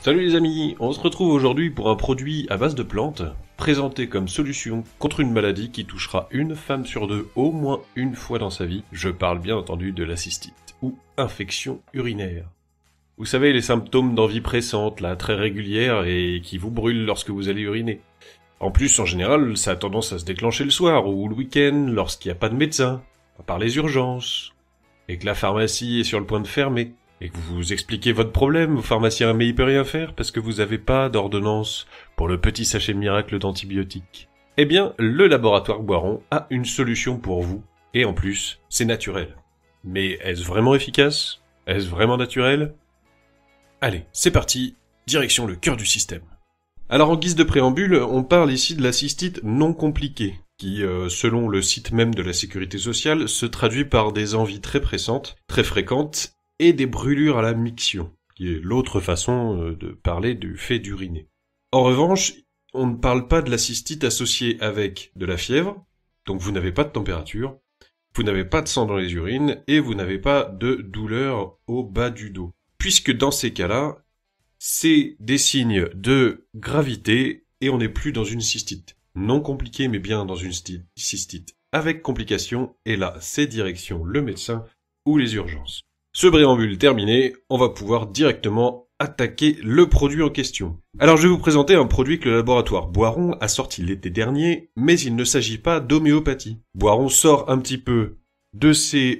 Salut les amis, on se retrouve aujourd'hui pour un produit à base de plantes, présenté comme solution contre une maladie qui touchera une femme sur deux au moins une fois dans sa vie. Je parle bien entendu de la cystite, ou infection urinaire. Vous savez, les symptômes d'envie pressante, là, très régulière et qui vous brûlent lorsque vous allez uriner. En plus, en général, ça a tendance à se déclencher le soir ou le week-end lorsqu'il n'y a pas de médecin, à part les urgences, et que la pharmacie est sur le point de fermer. Et que vous expliquez votre problème au pharmacien, mais il peut rien faire parce que vous avez pas d'ordonnance pour le petit sachet miracle d'antibiotiques. Eh bien, le laboratoire Boiron a une solution pour vous, et en plus, c'est naturel. Mais est-ce vraiment efficace? Est-ce vraiment naturel? Allez, c'est parti, direction le cœur du système. Alors en guise de préambule, on parle ici de la cystite non compliquée, qui, selon le site même de la Sécurité sociale, se traduit par des envies très pressantes, très fréquentes, et des brûlures à la miction, qui est l'autre façon de parler du fait d'uriner. En revanche, on ne parle pas de la cystite associée avec de la fièvre, donc vous n'avez pas de température, vous n'avez pas de sang dans les urines, et vous n'avez pas de douleur au bas du dos. Puisque dans ces cas-là, c'est des signes de gravité, et on n'est plus dans une cystite. Non compliquée, mais bien dans une cystite avec complications, et là, c'est direction le médecin ou les urgences. Ce préambule terminé, on va pouvoir directement attaquer le produit en question. Alors je vais vous présenter un produit que le laboratoire Boiron a sorti l'été dernier, mais il ne s'agit pas d'homéopathie. Boiron sort un petit peu de ses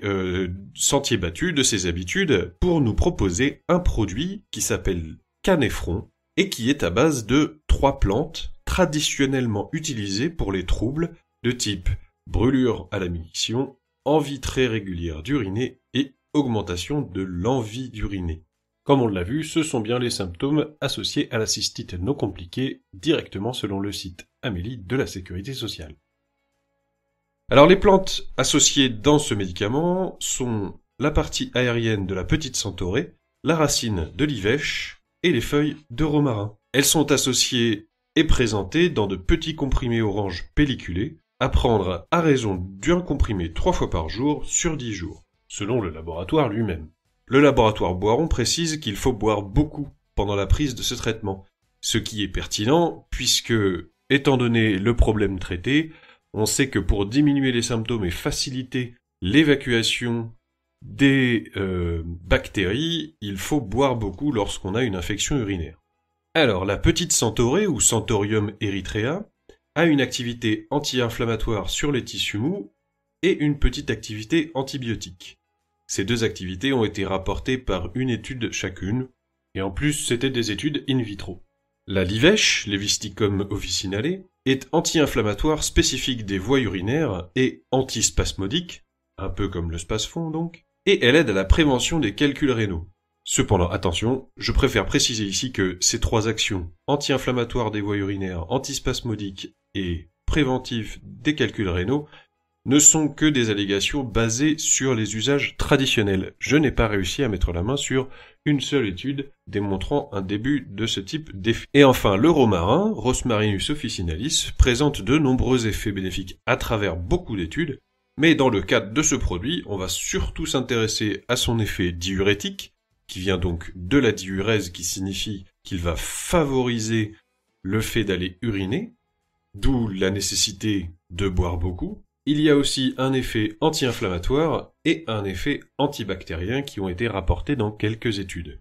sentiers battus, de ses habitudes, pour nous proposer un produit qui s'appelle Canéfron, et qui est à base de 3 plantes traditionnellement utilisées pour les troubles de type brûlure à la miction, envie très régulière d'uriner et augmentation de l'envie d'uriner. Comme on l'a vu, ce sont bien les symptômes associés à la cystite non compliquée, directement selon le site Amélie de la Sécurité sociale. Alors les plantes associées dans ce médicament sont la partie aérienne de la petite centaurée, la racine de l'ivèche et les feuilles de romarin. Elles sont associées et présentées dans de petits comprimés orange pelliculés, à prendre à raison d'1 comprimé 3 fois par jour sur 10 jours. Selon le laboratoire lui-même. Le laboratoire Boiron précise qu'il faut boire beaucoup pendant la prise de ce traitement, ce qui est pertinent puisque, étant donné le problème traité, on sait que pour diminuer les symptômes et faciliter l'évacuation des bactéries, il faut boire beaucoup lorsqu'on a une infection urinaire. Alors, la petite centaurée ou Centaurium erythrea a une activité anti-inflammatoire sur les tissus mous et une petite activité antibiotique. Ces 2 activités ont été rapportées par une étude chacune, et en plus c'était des études in vitro. La livèche, Levisticum officinale, est anti-inflammatoire spécifique des voies urinaires et antispasmodique, un peu comme le spasfon donc, et elle aide à la prévention des calculs rénaux. Cependant, attention, je préfère préciser ici que ces 3 actions, anti-inflammatoires des voies urinaires, antispasmodiques et préventifs des calculs rénaux, ne sont que des allégations basées sur les usages traditionnels. Je n'ai pas réussi à mettre la main sur une seule étude démontrant un début de ce type d'effet. Et enfin, le romarin, Rosmarinus officinalis, présente de nombreux effets bénéfiques à travers beaucoup d'études, mais dans le cadre de ce produit, on va surtout s'intéresser à son effet diurétique, qui vient donc de la diurèse qui signifie qu'il va favoriser le fait d'aller uriner, d'où la nécessité de boire beaucoup. Il y a aussi un effet anti-inflammatoire et un effet antibactérien qui ont été rapportés dans quelques études.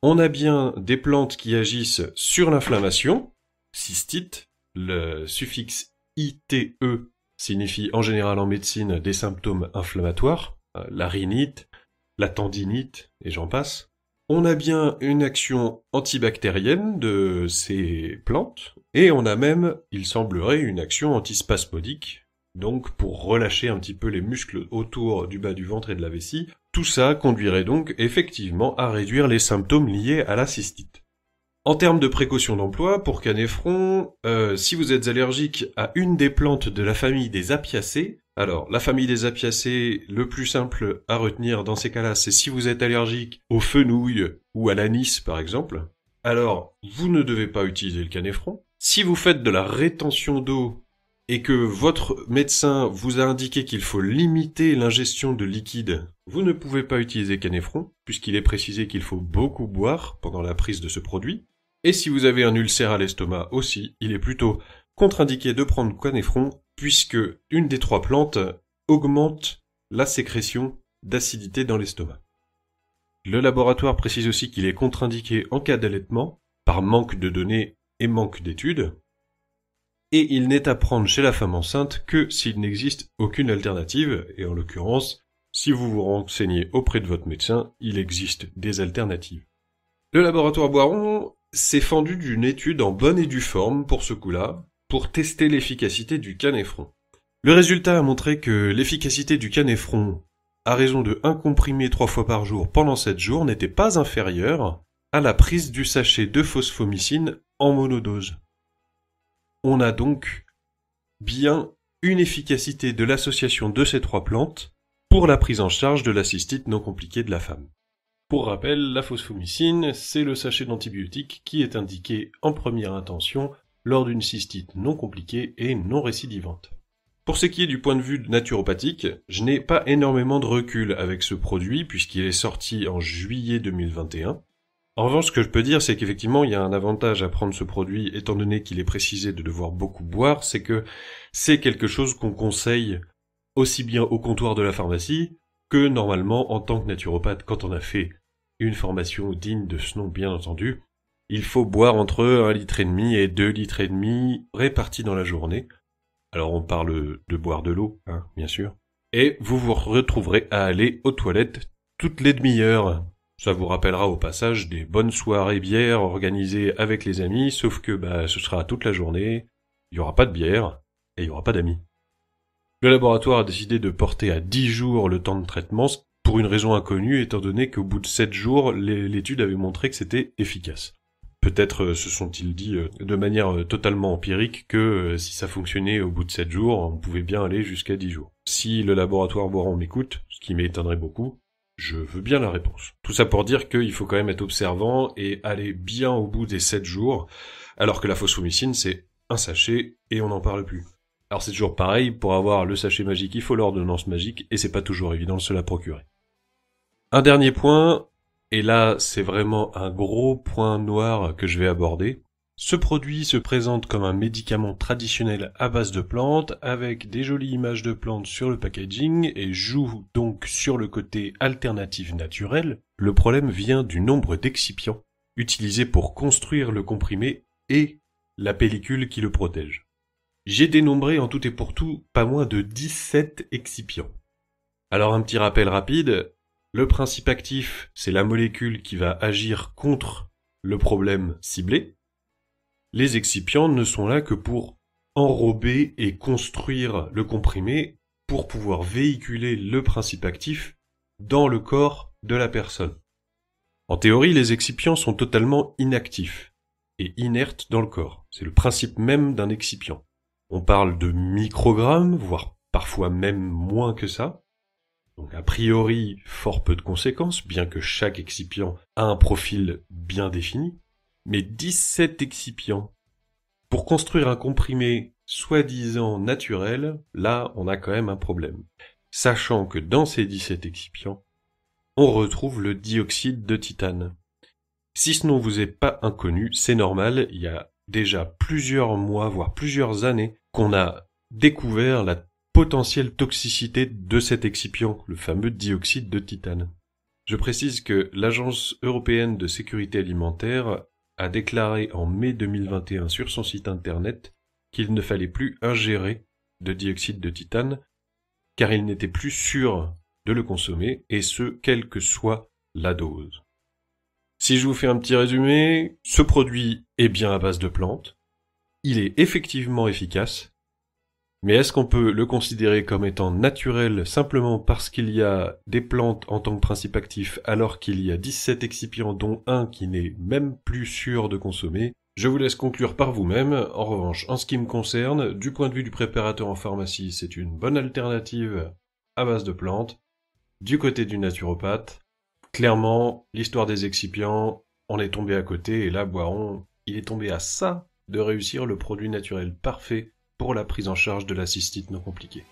On a bien des plantes qui agissent sur l'inflammation, cystite, le suffixe ITE signifie en général en médecine des symptômes inflammatoires, la rhinite, la tendinite et j'en passe. On a bien une action antibactérienne de ces plantes et on a même, il semblerait, une action antispasmodique. Donc pour relâcher un petit peu les muscles autour du bas du ventre et de la vessie, tout ça conduirait donc effectivement à réduire les symptômes liés à la cystite. En termes de précaution d'emploi, pour Canéfron, si vous êtes allergique à une des plantes de la famille des Apiacées, alors la famille des Apiacées, le plus simple à retenir dans ces cas-là, c'est si vous êtes allergique aux fenouil ou à l'anis par exemple, alors vous ne devez pas utiliser le Canéfron. Si vous faites de la rétention d'eau et que votre médecin vous a indiqué qu'il faut limiter l'ingestion de liquide, vous ne pouvez pas utiliser Canéfron, puisqu'il est précisé qu'il faut beaucoup boire pendant la prise de ce produit. Et si vous avez un ulcère à l'estomac aussi, il est plutôt contre-indiqué de prendre Canéfron, puisque une des 3 plantes augmente la sécrétion d'acidité dans l'estomac. Le laboratoire précise aussi qu'il est contre-indiqué en cas d'allaitement, par manque de données et manque d'études, et il n'est à prendre chez la femme enceinte que s'il n'existe aucune alternative, et en l'occurrence, si vous vous renseignez auprès de votre médecin, il existe des alternatives. Le laboratoire Boiron s'est fendu d'une étude en bonne et due forme pour ce coup-là, pour tester l'efficacité du Canéfron. Le résultat a montré que l'efficacité du Canéfron, à raison de 1 comprimé 3 fois par jour pendant 7 jours, n'était pas inférieure à la prise du sachet de phosphomycine en monodose. On a donc bien une efficacité de l'association de ces 3 plantes pour la prise en charge de la cystite non compliquée de la femme. Pour rappel, la phosphomycine, c'est le sachet d'antibiotiques qui est indiqué en première intention lors d'une cystite non compliquée et non récidivante. Pour ce qui est du point de vue naturopathique, je n'ai pas énormément de recul avec ce produit puisqu'il est sorti en juillet 2021. En revanche, ce que je peux dire, c'est qu'effectivement, il y a un avantage à prendre ce produit, étant donné qu'il est précisé de devoir beaucoup boire, c'est que c'est quelque chose qu'on conseille aussi bien au comptoir de la pharmacie que normalement en tant que naturopathe, quand on a fait une formation digne de ce nom, bien entendu. Il faut boire entre 1,5 litre et 2,5 litres répartis dans la journée. Alors on parle de boire de l'eau, hein, bien sûr. Et vous vous retrouverez à aller aux toilettes toutes les demi-heures. Ça vous rappellera au passage des bonnes soirées bières organisées avec les amis, sauf que ce sera toute la journée, il n'y aura pas de bière et il n'y aura pas d'amis. Le laboratoire a décidé de porter à 10 jours le temps de traitement, pour une raison inconnue, étant donné qu'au bout de 7 jours, l'étude avait montré que c'était efficace. Peut-être se sont-ils dit de manière totalement empirique que si ça fonctionnait au bout de 7 jours, on pouvait bien aller jusqu'à 10 jours. Si le laboratoire Boiron m'écoute, ce qui m'étonnerait beaucoup, je veux bien la réponse. Tout ça pour dire qu'il faut quand même être observant et aller bien au bout des 7 jours, alors que la phosphomycine, c'est un sachet et on n'en parle plus. Alors c'est toujours pareil, pour avoir le sachet magique, il faut l'ordonnance magique, et c'est pas toujours évident de se la procurer. Un dernier point, et là c'est vraiment un gros point noir que je vais aborder. Ce produit se présente comme un médicament traditionnel à base de plantes, avec des jolies images de plantes sur le packaging, et joue donc sur le côté alternatif naturel. Le problème vient du nombre d'excipients utilisés pour construire le comprimé et la pellicule qui le protège. J'ai dénombré en tout et pour tout pas moins de 17 excipients. Alors un petit rappel rapide, le principe actif, c'est la molécule qui va agir contre le problème ciblé. Les excipients ne sont là que pour enrober et construire le comprimé pour pouvoir véhiculer le principe actif dans le corps de la personne. En théorie, les excipients sont totalement inactifs et inertes dans le corps. C'est le principe même d'un excipient. On parle de microgrammes, voire parfois même moins que ça. Donc a priori, fort peu de conséquences, bien que chaque excipient a un profil bien défini. Mais 17 excipients pour construire un comprimé soi-disant naturel, là on a quand même un problème. Sachant que dans ces 17 excipients, on retrouve le dioxyde de titane. Si ce nom vous est pas inconnu, c'est normal, il y a déjà plusieurs mois, voire plusieurs années, qu'on a découvert la potentielle toxicité de cet excipient, le fameux dioxyde de titane. Je précise que l'Agence européenne de sécurité alimentaire a déclaré en mai 2021 sur son site internet qu'il ne fallait plus ingérer de dioxyde de titane, car il n'était plus sûr de le consommer, et ce, quelle que soit la dose. Si je vous fais un petit résumé, ce produit est bien à base de plantes, il est effectivement efficace, mais est-ce qu'on peut le considérer comme étant naturel simplement parce qu'il y a des plantes en tant que principe actif alors qu'il y a 17 excipients dont un qui n'est même plus sûr de consommer? Je vous laisse conclure par vous-même. En revanche, en ce qui me concerne, du point de vue du préparateur en pharmacie, c'est une bonne alternative à base de plantes. Du côté du naturopathe, clairement, l'histoire des excipients, on est tombé à côté, et là, Boiron, il est tombé à ça de réussir le produit naturel parfait pour la prise en charge de la cystite non compliquée.